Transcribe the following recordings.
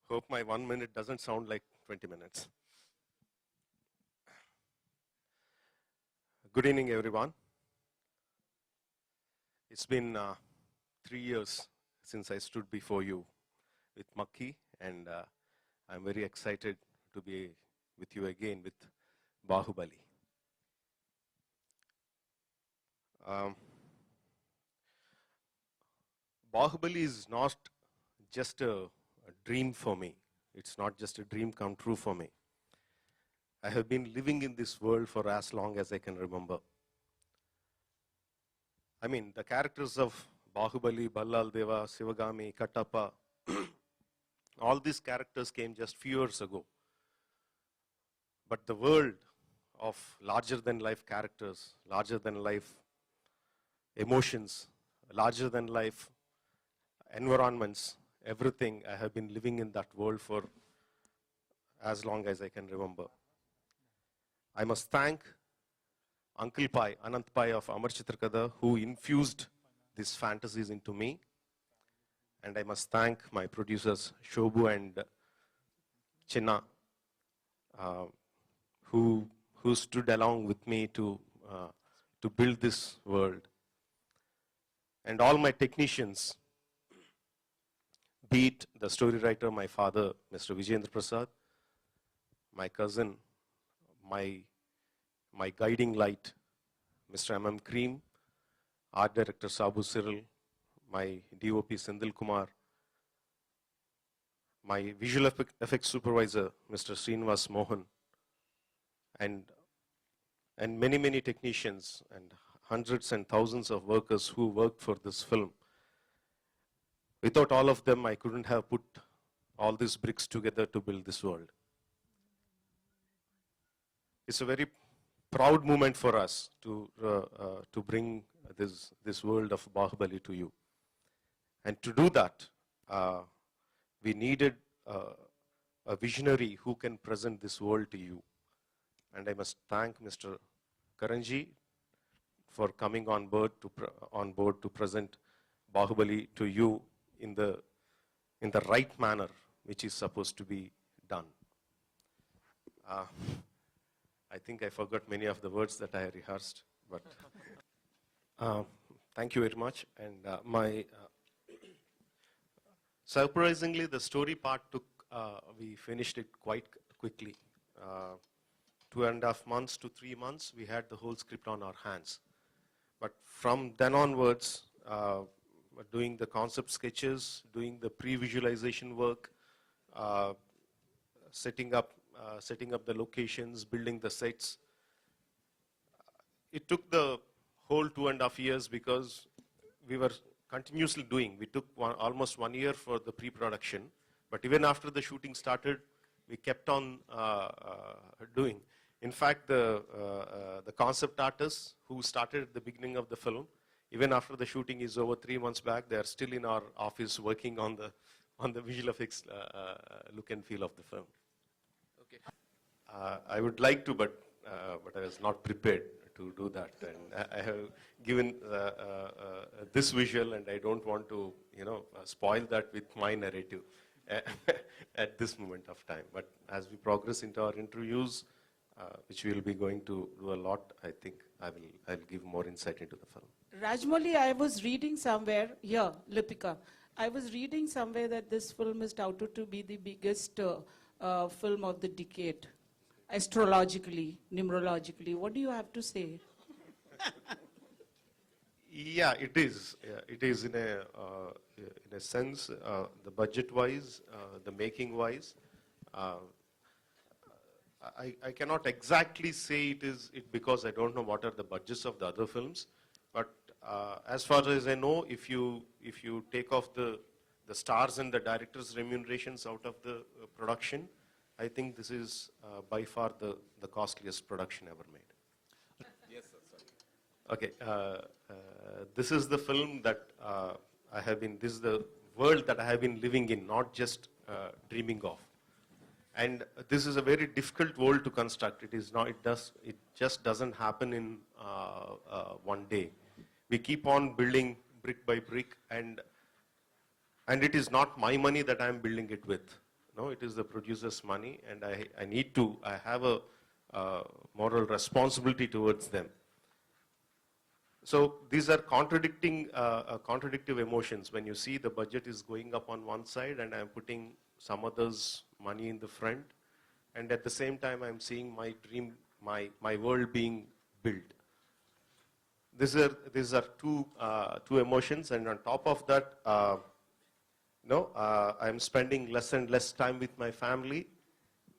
Hope my 1 minute doesn't sound like 20 minutes. Good evening, everyone. It's been 3 years since I stood before you with Makki, and I'm very excited to be with you again with Baahubali. Baahubali is not just a dream for me. It's not just a dream come true for me. I have been living in this world for as long as I can remember. I mean, the characters of Baahubali, Ballal Deva, Sivagami, Kattappa, all these characters came just few years ago. But the world of larger than life characters, larger than life emotions, larger than life environments, everything, I have been living in that world for as long as I can remember. I must thank Uncle Pai, Anant Pai of Amar Chitrakada, who infused these fantasies into me. And I must thank my producers, Shobu and Chinna, who stood along with me to build this world. And all my technicians, be it the story writer, my father, Mr. Vijayendra Prasad, my cousin, my guiding light, Mr. M.M. Cream, art director Sabu Cyril, my DOP Sendil Kumar, my visual effects supervisor, Mr. Srinivas Mohan, and many, many technicians and hundreds and thousands of workers who worked for this film. Without all of them, I couldn't have put all these bricks together to build this world. It's a very proud moment for us to bring this world of Baahubali to you. And to do that, we needed a visionary who can present this world to you. And I must thank Mr. Karanji for coming on board to present Baahubali to you in the right manner, which is supposed to be done. I think I forgot many of the words that I rehearsed, but thank you very much. And surprisingly, the story part we finished it quite quickly. 2.5 months to 3 months, we had the whole script on our hands. But from then onwards, doing the concept sketches, doing the pre-visualization work, setting up the locations, building the sets. It took the whole 2.5 years because we were continuously doing. We took almost 1 year for the pre-production, but even after the shooting started, we kept on doing. In fact, the concept artists who started at the beginning of the film, even after the shooting is over 3 months back, they are still in our office working on the visual effects look and feel of the film. Okay. I would like to, but I was not prepared to do that. And I have given this visual, and I don't want to, spoil that with my narrative at this moment of time. But as we progress into our interviews, which we will be going to do a lot, I think I'll give more insight into the film. Rajamouli, I was reading somewhere, here, Lipika, I was reading somewhere that this film is touted to be the biggest film of the decade, astrologically, numerologically. What do you have to say? Yeah, it is. It is in a sense, the budget-wise, the making-wise. I cannot exactly say it because I don't know what are the budgets of the other films. But as far as I know, if you take off the stars and the director's remunerations out of the production, I think this is by far the costliest production ever made. Yes, sir. Sorry. Okay. This is the film that this is the world that I have been living in, not just dreaming of. And this is a very difficult world to construct. It just doesn't happen in one day. We keep on building brick by brick, and it is not my money that I'm building it with. No, it is the producer's money, and I have a moral responsibility towards them. So these are contradictive emotions. When you see the budget is going up on one side and I'm putting some others' money in the front, and at the same time I'm seeing my dream, my world being built. These are two emotions, and on top of that, I'm spending less and less time with my family,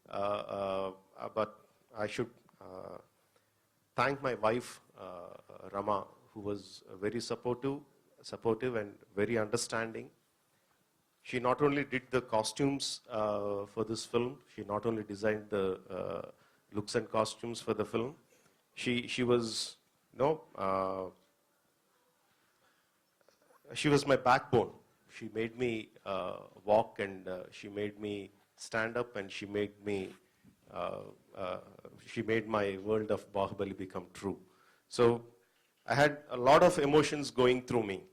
but I should thank my wife, Rama, who was very supportive and very understanding. She not only did the costumes for this film, she not only designed the looks and costumes for the film, she was she was my backbone. She made me walk, and she made me stand up, and she made my world of Baahubali become true. So I had a lot of emotions going through me,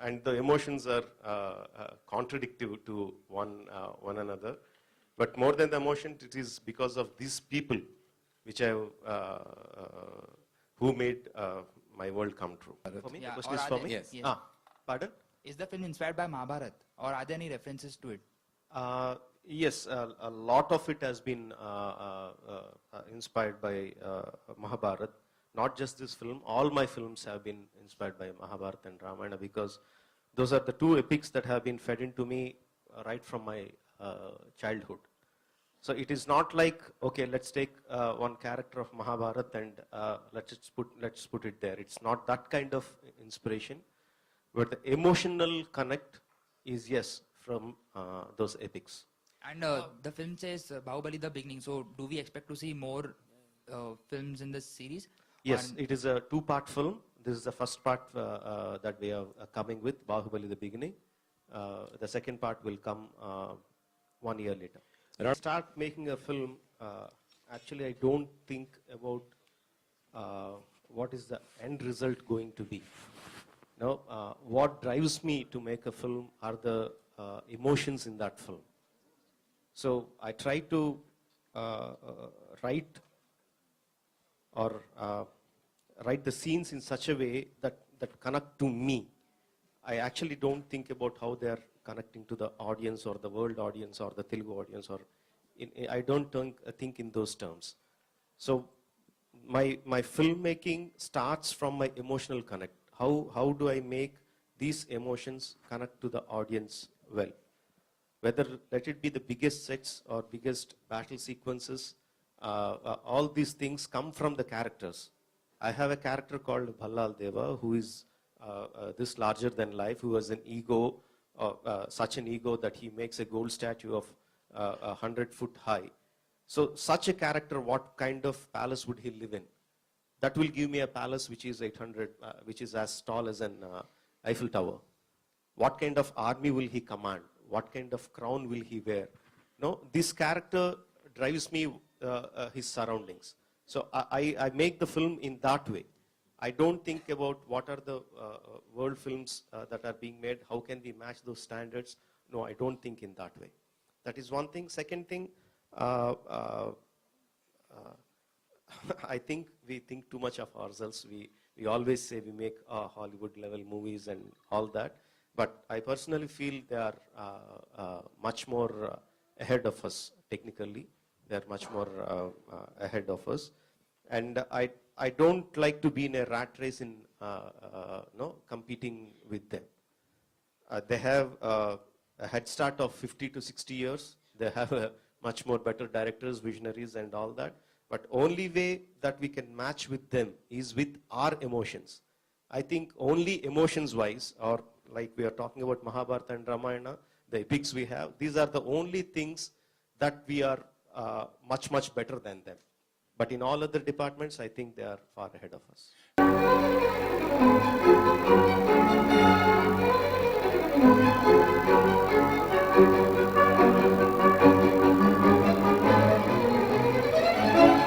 and the emotions are contradictory to one another. But more than the emotion, it is because of these people who made my world come true. For me, Yeah, the question is for me? Yes. Yes. Pardon? Is the film inspired by Mahabharat, or are there any references to it? Yes, a lot of it has been inspired by Mahabharat. Not just this film, all my films have been inspired by Mahabharata and Ramayana, because those are the two epics that have been fed into me right from my childhood. So it is not like, okay, let's take one character of Mahabharata and let's put it there. It's not that kind of inspiration, but the emotional connect is, yes, from those epics. And the film says Bahubali the beginning, so do we expect to see more films in this series? Yes, it is a two-part film. This is the first part that we are coming with, Bahubali the beginning. The second part will come 1 year later. When I start making a film, actually I don't think about what is the end result going to be. What drives me to make a film are the emotions in that film. So I try to write the scenes in such a way that connect to me. I actually don't think about how they are connecting to the audience or the world audience or the Telugu audience, or I don't think in those terms. So my filmmaking starts from my emotional connect. How do I make these emotions connect to the audience well? Whether let it be the biggest sets or biggest battle sequences, all these things come from the characters. I have a character called Bhallal Deva, who is this larger than life, who has an ego, such an ego that he makes a gold statue of 100 foot high. So such a character, what kind of palace would he live in? That will give me a palace which is 800, which is as tall as an Eiffel Tower. What kind of army will he command? What kind of crown will he wear? No, this character drives me his surroundings. So I make the film in that way. I don't think about what are the world films that are being made, how can we match those standards. No, I don't think in that way. That is one thing. Second thing, I think we think too much of ourselves. We always say we make Hollywood level movies and all that, but I personally feel they are much more ahead of us technically. They are much more ahead of us, and I don't like to be in a rat race in competing with them. They have a head start of 50 to 60 years. They have a much more better directors, visionaries and all that. But only way that we can match with them is with our emotions. I think only emotions wise, or like we are talking about Mahabharata and Ramayana, the epics we have, these are the only things that we are much, much better than them. But in all other departments, I think they are far ahead of us.